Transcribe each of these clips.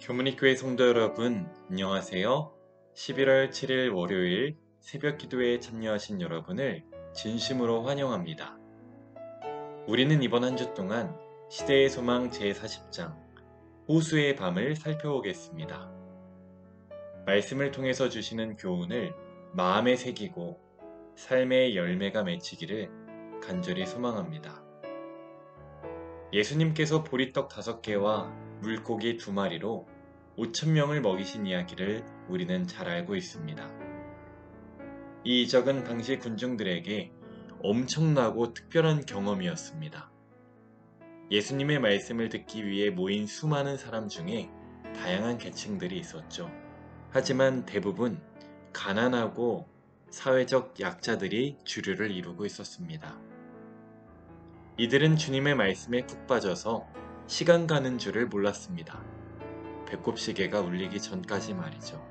교문이교회 성도 여러분, 안녕하세요. 11월 7일 월요일 새벽 기도에 참여하신 여러분을 진심으로 환영합니다. 우리는 이번 한 주 동안 시대의 소망 제40장 호수의 밤을 살펴보겠습니다. 말씀을 통해서 주시는 교훈을 마음에 새기고 삶의 열매가 맺히기를 간절히 소망합니다. 예수님께서 보리떡 5개와 물고기 2마리로 5,000명을 먹이신 이야기를 우리는 잘 알고 있습니다. 이 이적은 당시 군중들에게 엄청나고 특별한 경험이었습니다. 예수님의 말씀을 듣기 위해 모인 수많은 사람 중에 다양한 계층들이 있었죠. 하지만 대부분 가난하고 사회적 약자들이 주류를 이루고 있었습니다. 이들은 주님의 말씀에 푹 빠져서 시간 가는 줄을 몰랐습니다. 배꼽시계가 울리기 전까지 말이죠.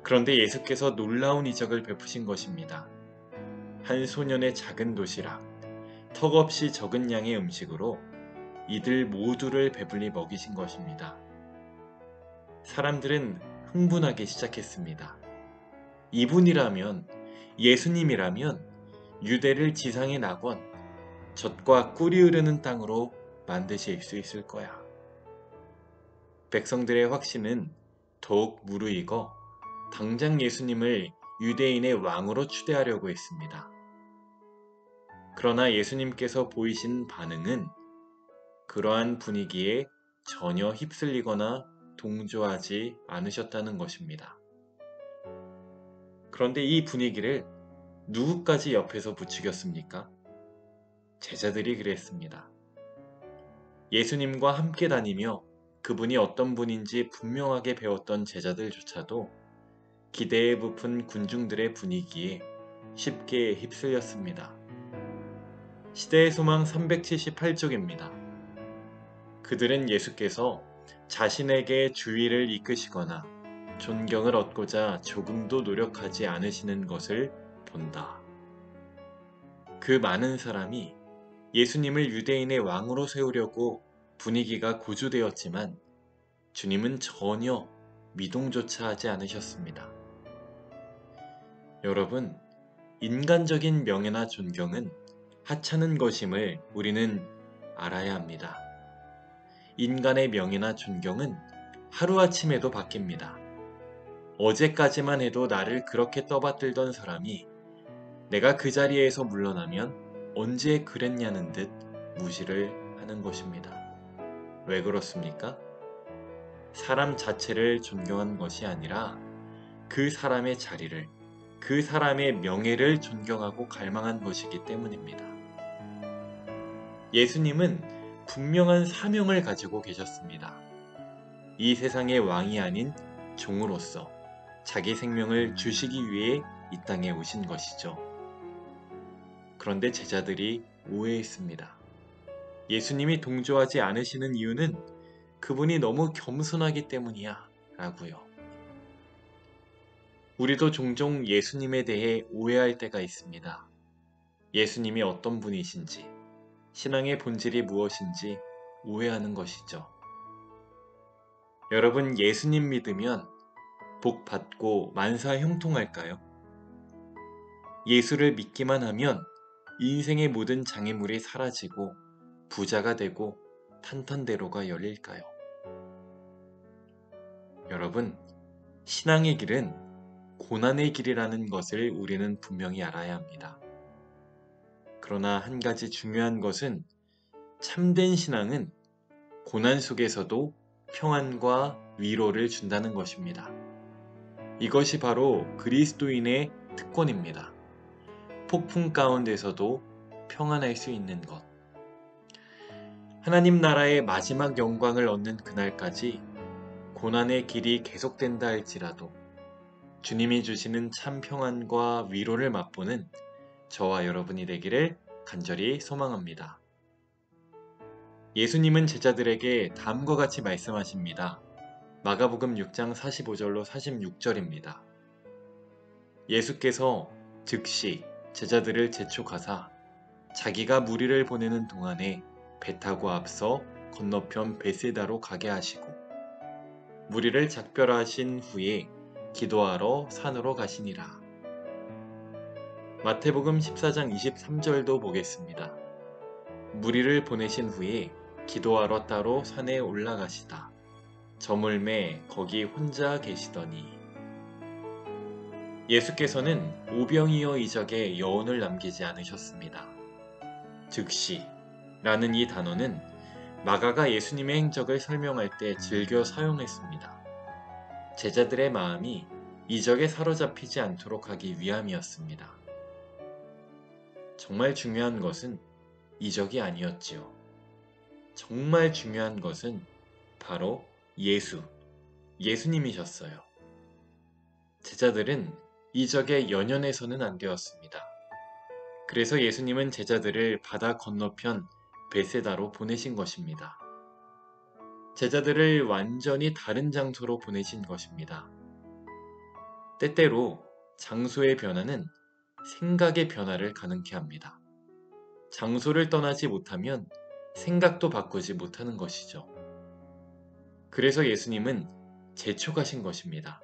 그런데 예수께서 놀라운 이적을 베푸신 것입니다. 한 소년의 작은 도시락, 턱없이 적은 양의 음식으로 이들 모두를 배불리 먹이신 것입니다. 사람들은 흥분하기 시작했습니다. 이분이라면, 예수님이라면 유대를 지상의 낙원, 젖과 꿀이 흐르는 땅으로 만드실 수 있을 거야. 백성들의 확신은 더욱 무르익어 당장 예수님을 유대인의 왕으로 추대하려고 했습니다. 그러나 예수님께서 보이신 반응은 그러한 분위기에 전혀 휩쓸리거나 동조하지 않으셨다는 것입니다. 그런데 이 분위기를 누구까지 옆에서 부추겼습니까? 제자들이 그랬습니다. 예수님과 함께 다니며 그분이 어떤 분인지 분명하게 배웠던 제자들조차도 기대에 부푼 군중들의 분위기에 쉽게 휩쓸렸습니다. 시대의 소망 378쪽입니다. 그들은 예수께서 자신에게 주의를 이끄시거나 존경을 얻고자 조금도 노력하지 않으시는 것을 본다. 그 많은 사람이 예수님을 유대인의 왕으로 세우려고 분위기가 고조되었지만 주님은 전혀 미동조차 하지 않으셨습니다. 여러분, 인간적인 명예나 존경은 하찮은 것임을 우리는 알아야 합니다. 인간의 명예나 존경은 하루아침에도 바뀝니다. 어제까지만 해도 나를 그렇게 떠받들던 사람이 내가 그 자리에서 물러나면 언제 그랬냐는 듯 무시를 하는 것입니다. 왜 그렇습니까? 사람 자체를 존경한 것이 아니라 그 사람의 자리를, 그 사람의 명예를 존경하고 갈망한 것이기 때문입니다. 예수님은 분명한 사명을 가지고 계셨습니다. 이 세상의 왕이 아닌 종으로서 자기 생명을 주시기 위해 이 땅에 오신 것이죠. 그런데 제자들이 오해했습니다. 예수님이 동조하지 않으시는 이유는 그분이 너무 겸손하기 때문이야 라고요. 우리도 종종 예수님에 대해 오해할 때가 있습니다. 예수님이 어떤 분이신지, 신앙의 본질이 무엇인지 오해하는 것이죠. 여러분, 예수님 믿으면 복 받고 만사 형통할까요? 예수를 믿기만 하면 인생의 모든 장애물이 사라지고 부자가 되고 탄탄대로가 열릴까요? 여러분, 신앙의 길은 고난의 길이라는 것을 우리는 분명히 알아야 합니다. 그러나 한 가지 중요한 것은 참된 신앙은 고난 속에서도 평안과 위로를 준다는 것입니다. 이것이 바로 그리스도인의 특권입니다. 폭풍 가운데서도 평안할 수 있는 것. 하나님 나라의 마지막 영광을 얻는 그날까지 고난의 길이 계속된다 할지라도 주님이 주시는 참 평안과 위로를 맛보는 저와 여러분이 되기를 간절히 소망합니다. 예수님은 제자들에게 다음과 같이 말씀하십니다. 마가복음 6장 45절로 46절입니다. 예수께서 즉시 제자들을 재촉하사 자기가 무리를 보내는 동안에 배 타고 앞서 건너편 베세다로 가게 하시고 무리를 작별하신 후에 기도하러 산으로 가시니라. 마태복음 14장 23절도 보겠습니다. 무리를 보내신 후에 기도하러 따로 산에 올라가시다. 저물매 거기 혼자 계시더니. 예수께서는 오병이어 이적에 여운을 남기지 않으셨습니다. 즉시 라는 이 단어는 마가가 예수님의 행적을 설명할 때 즐겨 사용했습니다. 제자들의 마음이 이적에 사로잡히지 않도록 하기 위함이었습니다. 정말 중요한 것은 이적이 아니었지요. 정말 중요한 것은 바로 예수님이셨어요. 제자들은 이적에 연연해서는 안 되었습니다. 그래서 예수님은 제자들을 바다 건너편 베세다로 보내신 것입니다. 제자들을 완전히 다른 장소로 보내신 것입니다. 때때로 장소의 변화는 생각의 변화를 가능케 합니다. 장소를 떠나지 못하면 생각도 바꾸지 못하는 것이죠. 그래서 예수님은 재촉하신 것입니다.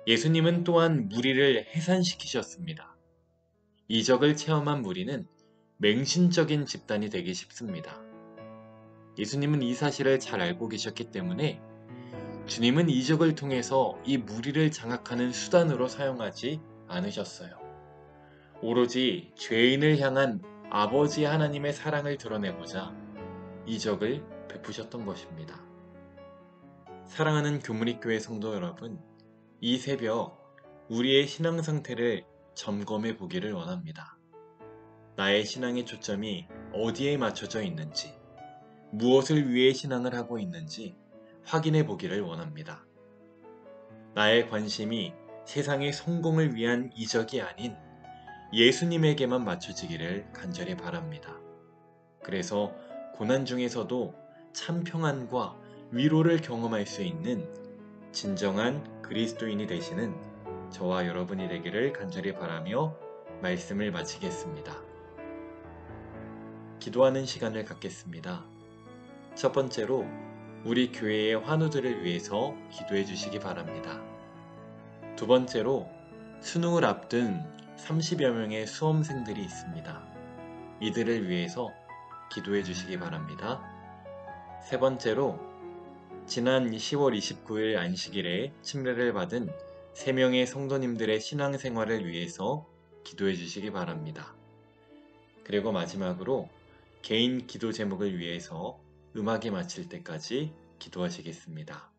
예수님은 또한 무리를 해산시키셨습니다. 이적을 체험한 무리는 맹신적인 집단이 되기 쉽습니다. 예수님은 이 사실을 잘 알고 계셨기 때문에 주님은 이적을 통해서 이 무리를 장악하는 수단으로 사용하지 않으셨어요. 오로지 죄인을 향한 아버지 하나님의 사랑을 드러내고자 이적을 베푸셨던 것입니다. 사랑하는 교무리교회 성도 여러분, 이 새벽 우리의 신앙 상태를 점검해 보기를 원합니다. 나의 신앙의 초점이 어디에 맞춰져 있는지, 무엇을 위해 신앙을 하고 있는지 확인해 보기를 원합니다. 나의 관심이 세상의 성공을 위한 이적이 아닌 예수님에게만 맞춰지기를 간절히 바랍니다. 그래서 고난 중에서도 참 평안과 위로를 경험할 수 있는 진정한 그리스도인이 되시는 저와 여러분이 되기를 간절히 바라며 말씀을 마치겠습니다. 기도하는 시간을 갖겠습니다. 첫 번째로 우리 교회의 환우들을 위해서 기도해 주시기 바랍니다. 두 번째로 수능을 앞둔 30여 명의 수험생들이 있습니다. 이들을 위해서 기도해 주시기 바랍니다. 세 번째로 지난 10월 29일 안식일에 침례를 받은 3명의 성도님들의 신앙생활을 위해서 기도해 주시기 바랍니다. 그리고 마지막으로 개인 기도 제목을 위해서 음악이 마칠 때까지 기도하시겠습니다.